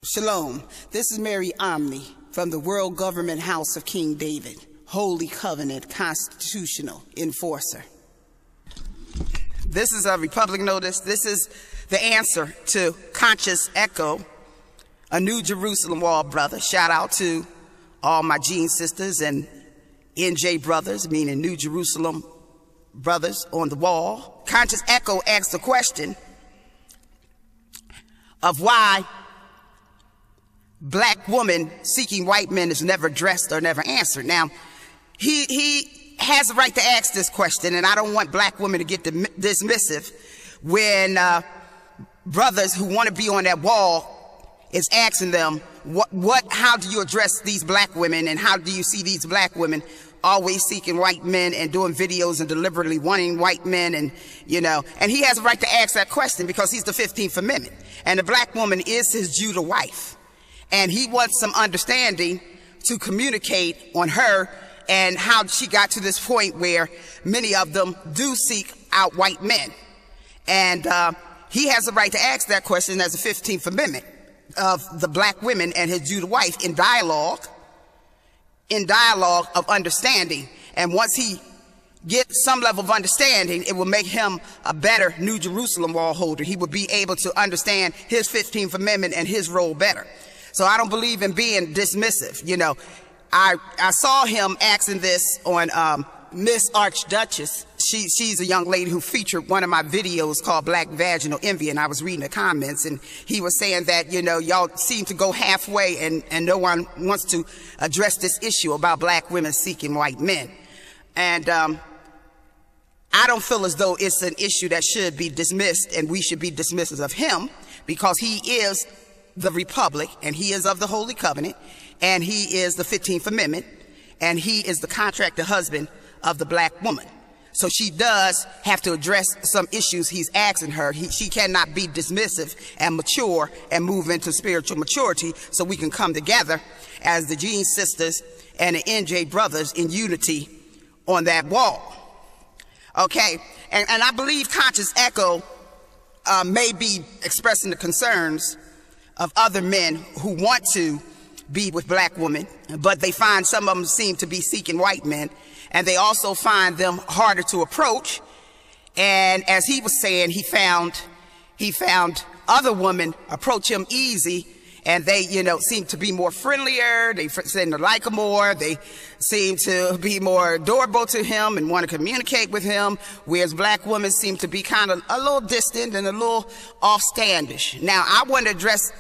Shalom. This is Mary Omni from the World Government House of King David, Holy Covenant Constitutional Enforcer. This is a Republic notice. This is the answer to Consciousecho, a New Jerusalem wall brother. Shout out to all my Jean sisters and NJ brothers, meaning New Jerusalem brothers on the wall. Consciousecho asks the question of why black woman seeking white men is never addressed or never answered. Now, he has a right to ask this question, and I don't want black women to get dismissive when brothers who want to be on that wall is asking them, how do you address these black women, and how do you see these black women always seeking white men and doing videos and deliberately wanting white men, and and he has a right to ask that question because he's the 15th Amendment, and the black woman is his Judah wife. And he wants some understanding to communicate on her and how she got to this point where many of them do seek out white men. And he has the right to ask that question as the 15th Amendment of the black women and his Judah wife in dialogue of understanding. And once he gets some level of understanding, it will make him a better New Jerusalem wall holder. He will be able to understand his 15th Amendment and his role better. So I don't believe in being dismissive. I saw him asking this on Miss Archduchess. She's a young lady who featured one of my videos called Black Vaginal Envy, and I was reading the comments, and he was saying that, y'all seem to go halfway and no one wants to address this issue about black women seeking white men. And I don't feel as though it's an issue that should be dismissed, and we should be dismissive of him, because he is the Republic, and he is of the Holy Covenant, and he is the 15th Amendment, and he is the contracted husband of the black woman. So she does have to address some issues he's asking her. She cannot be dismissive and mature and move into spiritual maturity, so we can come together as the Jean sisters and the NJ brothers in unity on that wall. Okay, and I believe Consciousecho may be expressing the concerns of other men who want to be with black women, but they find some of them seem to be seeking white men, and they also find them harder to approach. And as he was saying, he found other women approach him easy, and they seem to be more friendlier, they seem to like him more, they seem to be more adorable to him and want to communicate with him, whereas black women seem to be kind of a little distant and a little offstandish. Now, I want to address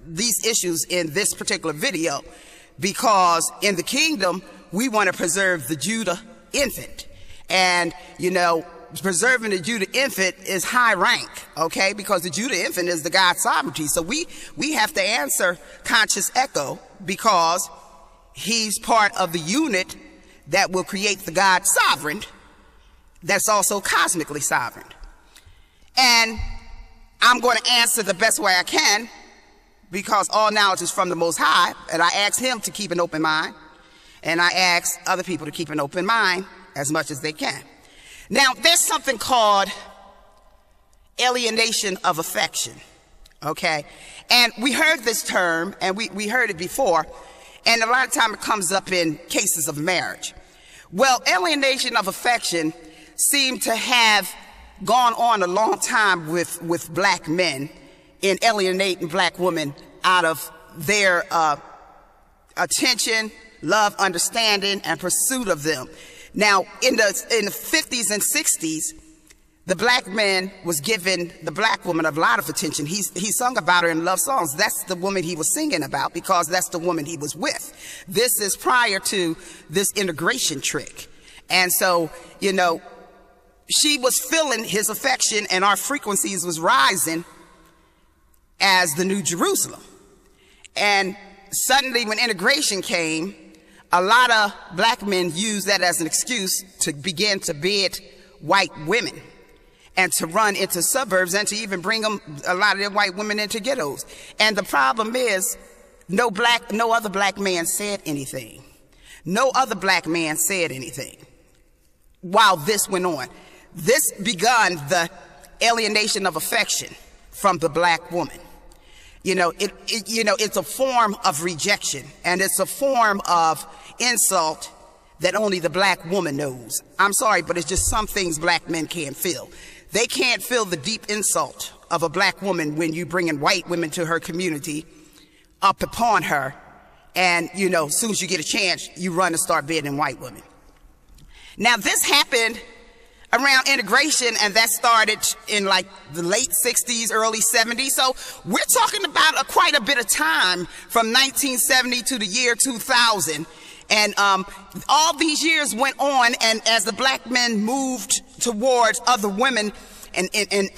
these issues in this particular video because in the kingdom we want to preserve the Judah infant, and preserving the Judah infant is high rank, okay, because the Judah infant is the God's sovereignty. So we have to answer Consciousecho because he's part of the unit that will create the God sovereign that's also cosmically sovereign. And I'm going to answer the best way I can because all knowledge is from the Most High, and I ask him to keep an open mind, and I ask other people to keep an open mind as much as they can. Now, there's something called alienation of affection, okay? And we heard this term, and we heard it before, and a lot of time it comes up in cases of marriage. Well, alienation of affection seemed to have gone on a long time with black men in alienating black women out of their attention, love, understanding, and pursuit of them. Now, in the 50s and 60s, the black man was giving the black woman a lot of attention. He sung about her in love songs. That's the woman he was singing about because that's the woman he was with. This is prior to this integration trick. And so, she was feeling his affection, and our frequencies was rising as the New Jerusalem. And suddenly when integration came, a lot of black men used that as an excuse to begin to bid white women and to run into suburbs and to even bring a lot of their white women into ghettos. And the problem is no other black man said anything. No other black man said anything while this went on. This begun the alienation of affection from the black woman. It's a form of rejection, and it's a form of insult that only the black woman knows. I'm sorry, but it's just some things black men can't feel. They can't feel the deep insult of a black woman when you bring in white women to her community, up upon her, and, as soon as you get a chance, you run and start bedding white women. Now, this happened around integration, and that started in like the late 60s, early 70s. So we're talking about quite a bit of time from 1970 to the year 2000. And all these years went on, and as the black men moved towards other women and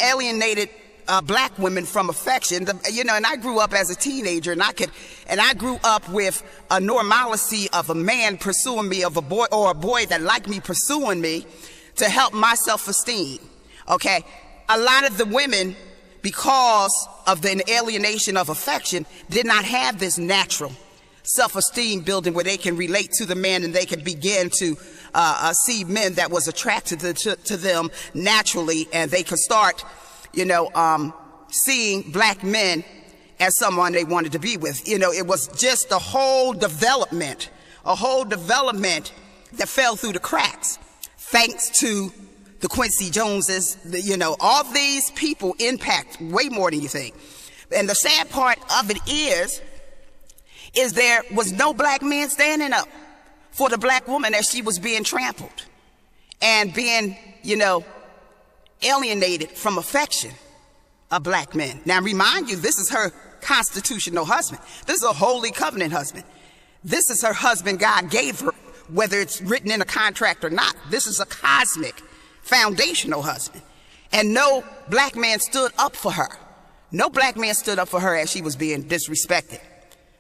alienated black women from affection, and I grew up as a teenager, and I grew up with a normalcy of a man pursuing me, of a boy, or a boy that liked me pursuing me, to help my self-esteem. Okay, a lot of the women, because of the alienation of affection, did not have this natural self-esteem building where they can relate to the man, and they can begin to see men that was attracted to them naturally, and they could start seeing black men as someone they wanted to be with. It was just a whole development that fell through the cracks, thanks to the Quincy Joneses. All these people impact way more than you think. And the sad part of it is there was no black man standing up for the black woman as she was being trampled and being, alienated from affection of black men. Now, remind you, this is her constitutional husband. This is a holy covenant husband. This is her husband God gave her, whether it's written in a contract or not. This is a cosmic, foundational husband. And no black man stood up for her. No black man stood up for her as she was being disrespected.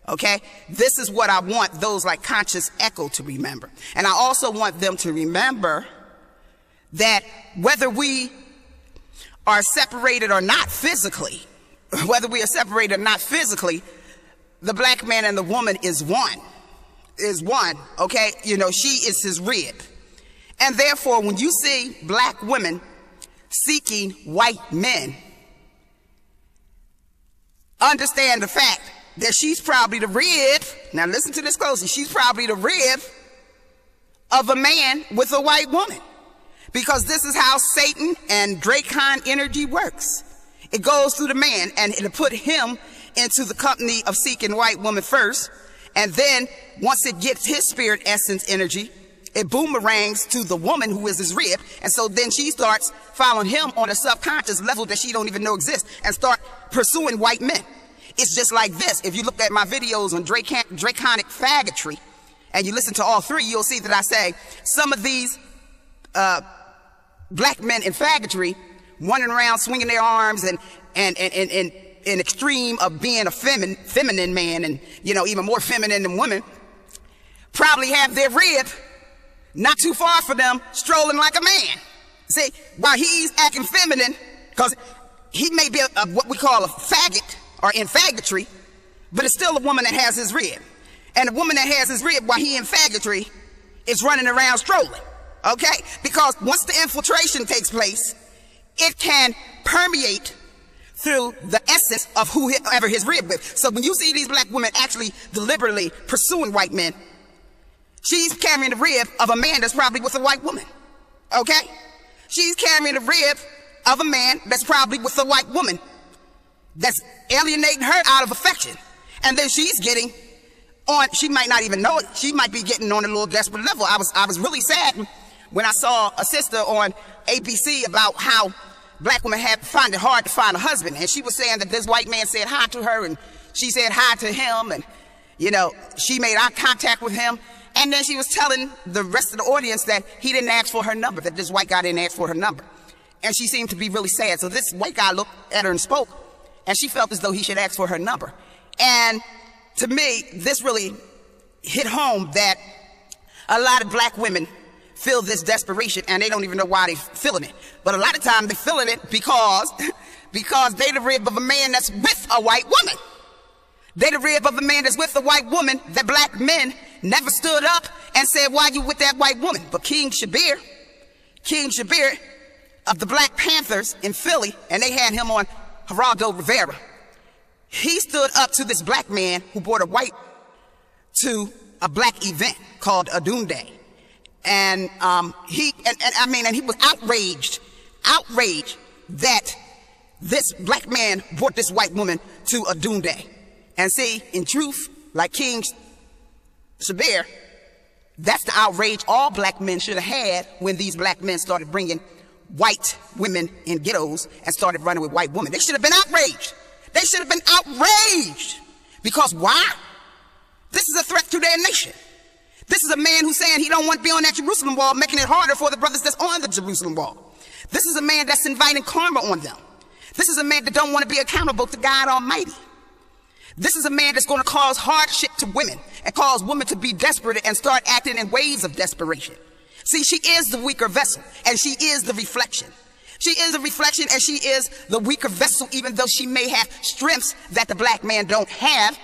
Okay? This is what I want those like Consciousecho to remember. And I also want them to remember that whether we are separated or not physically, the black man and the woman is one. Okay? She is his rib. And therefore, when you see black women seeking white men, understand the fact that she's probably the rib. Now listen to this closely. She's probably the rib of a man with a white woman, because this is how Satan and Dracon energy works. It goes through the man, and it'll put him into the company of seeking white woman first, and then once it gets his spirit essence energy, it boomerangs to the woman who is his rib, and so then she starts following him on a subconscious level that she don't even know exists, and start pursuing white men. It's just like this. If you look at my videos on draconic faggotry, and you listen to all three, you'll see that I say some of these black men in faggotry running around swinging their arms and in extreme of being a feminine man, and even more feminine than women, probably have their rib not too far from them strolling like a man. See, while he's acting feminine, because he may be what we call a faggot or in faggotry, but it's still a woman that has his rib. And the woman that has his rib while he in faggotry is running around strolling. Okay? Because once the infiltration takes place, it can permeate through the essence of whoever his rib with. So when you see these black women actually deliberately pursuing white men, she's carrying the rib of a man that's probably with a white woman. Okay? She's carrying the rib of a man that's probably with a white woman that's alienating her out of affection. And then she's getting on, she might not even know it, she might be getting on a little desperate level. I was really sad when I saw a sister on ABC about how black women find it hard to find a husband. And she was saying that this white man said hi to her, and she said hi to him, and she made eye contact with him. And then she was telling the rest of the audience that he didn't ask for her number, that this white guy didn't ask for her number. And she seemed to be really sad. So this white guy looked at her and spoke, and she felt as though he should ask for her number. And to me, this really hit home that a lot of black women feel this desperation, and they don't even know why they're feeling it. But a lot of times they're feeling it because they the rib of a man that's with a white woman. They the rib of a man that's with a white woman that black men never stood up and said, why you with that white woman? But King Shabir of the Black Panthers in Philly, and they had him on Geraldo Rivera. he stood up to this black man who brought a white to a black event called Adunde. And he was outraged that this black man brought this white woman to Adunde. And see, in truth, like King Sabir, that's the outrage all black men should have had when these black men started bringing white women in ghettos and started running with white women. They should have been outraged. They should have been outraged. Because why? This is a threat to their nation. This is a man who's saying he don't want to be on that Jerusalem wall, making it harder for the brothers that's on the Jerusalem wall. This is a man that's inviting karma on them. This is a man that don't want to be accountable to God Almighty. This is a man that's going to cause hardship to women and cause women to be desperate and start acting in waves of desperation. See, she is the weaker vessel, and she is the reflection. She is a reflection, and she is the weaker vessel, even though she may have strengths that the black man don't have.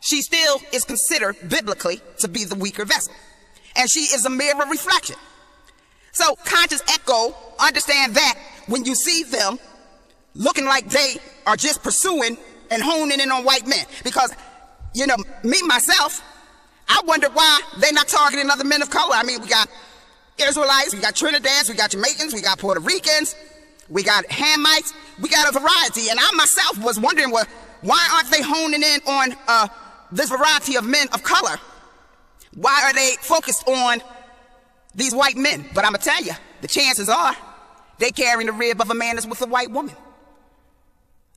She still is considered biblically to be the weaker vessel. And she is a mirror reflection. So Consciousecho, understand that when you see them looking like they are just pursuing and honing in on white men. Because, you know, me, myself, I wonder why they're not targeting other men of color. I mean, we got Israelites, we got Trinidadians, we got Jamaicans, we got Puerto Ricans, we got Hamites, we got a variety. And I myself was wondering, well, why aren't they honing in on this variety of men of color? Why are they focused on these white men? But I'm gonna tell you, the chances are they carrying the rib of a man that's with a white woman.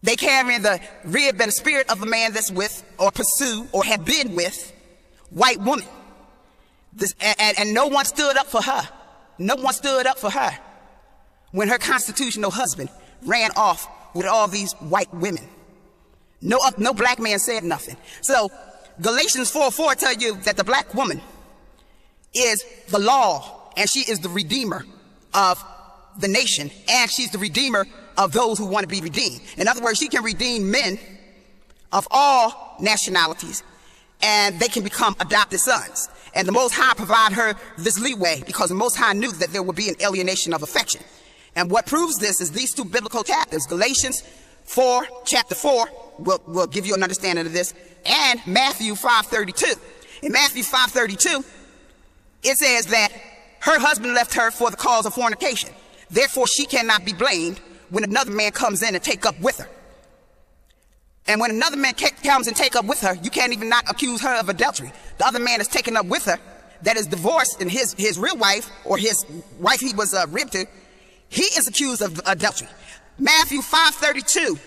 They carrying the rib and the spirit of a man that's with or pursue or have been with white woman. And no one stood up for her. No one stood up for her when her constitutional husband ran off with all these white women. No black man said nothing. So Galatians 4:4 tell you that the black woman is the law, and she is the redeemer of the nation, and she's the redeemer of those who want to be redeemed. In other words, she can redeem men of all nationalities, and they can become adopted sons. And the Most High provide her this leeway because the Most High knew that there would be an alienation of affection. And what proves this is these two biblical chapters, Galatians 4, chapter 4, will give you an understanding of this, and Matthew 5:32. In Matthew 5:32, it says that her husband left her for the cause of fornication. Therefore, she cannot be blamed when another man comes in and take up with her. And when another man comes and take up with her, you can't even not accuse her of adultery. The other man is taken up with her, that is divorced, and his real wife, or his wife he was ribbed to, he is accused of adultery. Matthew 5:32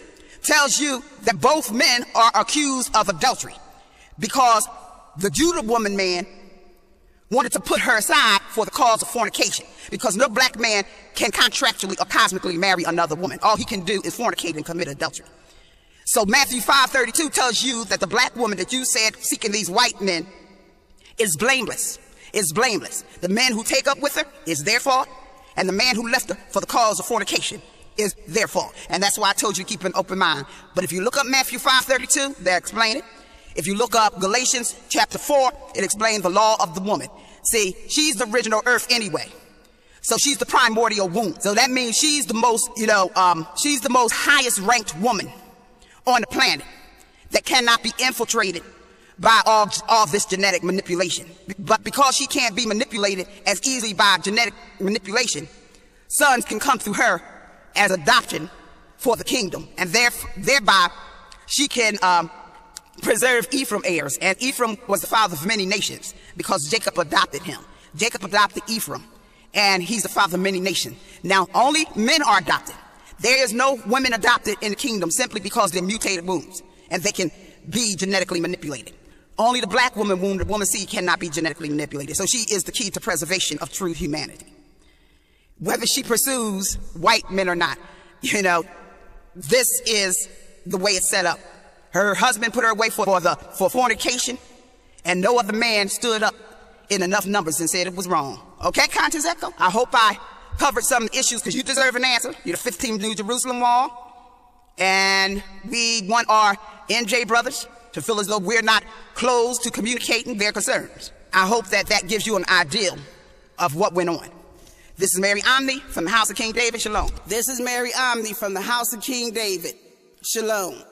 tells you that both men are accused of adultery because the Judah woman man wanted to put her aside for the cause of fornication, because no black man can contractually or cosmically marry another woman. All he can do is fornicate and commit adultery. So Matthew 5:32 tells you that the black woman that you said seeking these white men is blameless. Is blameless. The men who take up with her is their fault, and the man who left her for the cause of fornication is their fault. And that's why I told you to keep an open mind. But if you look up Matthew 5:32, they explain it. If you look up Galatians chapter 4, it explains the law of the woman. See, she's the original earth anyway. So she's the primordial womb. So that means she's the most, she's the most highest ranked woman on the planet that cannot be infiltrated by all this genetic manipulation. But because she can't be manipulated as easily by genetic manipulation, sons can come through her as adoption for the kingdom. And thereby she can preserve Ephraim heirs. And Ephraim was the father of many nations because Jacob adopted him. Jacob adopted Ephraim, and he's the father of many nations. Now, only men are adopted. There is no women adopted in the kingdom simply because they're mutated wombs and they can be genetically manipulated. Only the black woman womb, the woman seed, cannot be genetically manipulated. So she is the key to preservation of true humanity. Whether she pursues white men or not, this is the way it's set up. Her husband put her away for fornication, and no other man stood up in enough numbers and said it was wrong. Okay, Consciousecho? I hope I covered some of the issues because you deserve an answer. You're the 15th New Jerusalem Wall, and we want our NJ brothers to feel as though we're not closed to communicating their concerns. I hope that gives you an idea of what went on. This is Mary Omni from the House of King David. Shalom. This is Mary Omni from the House of King David. Shalom.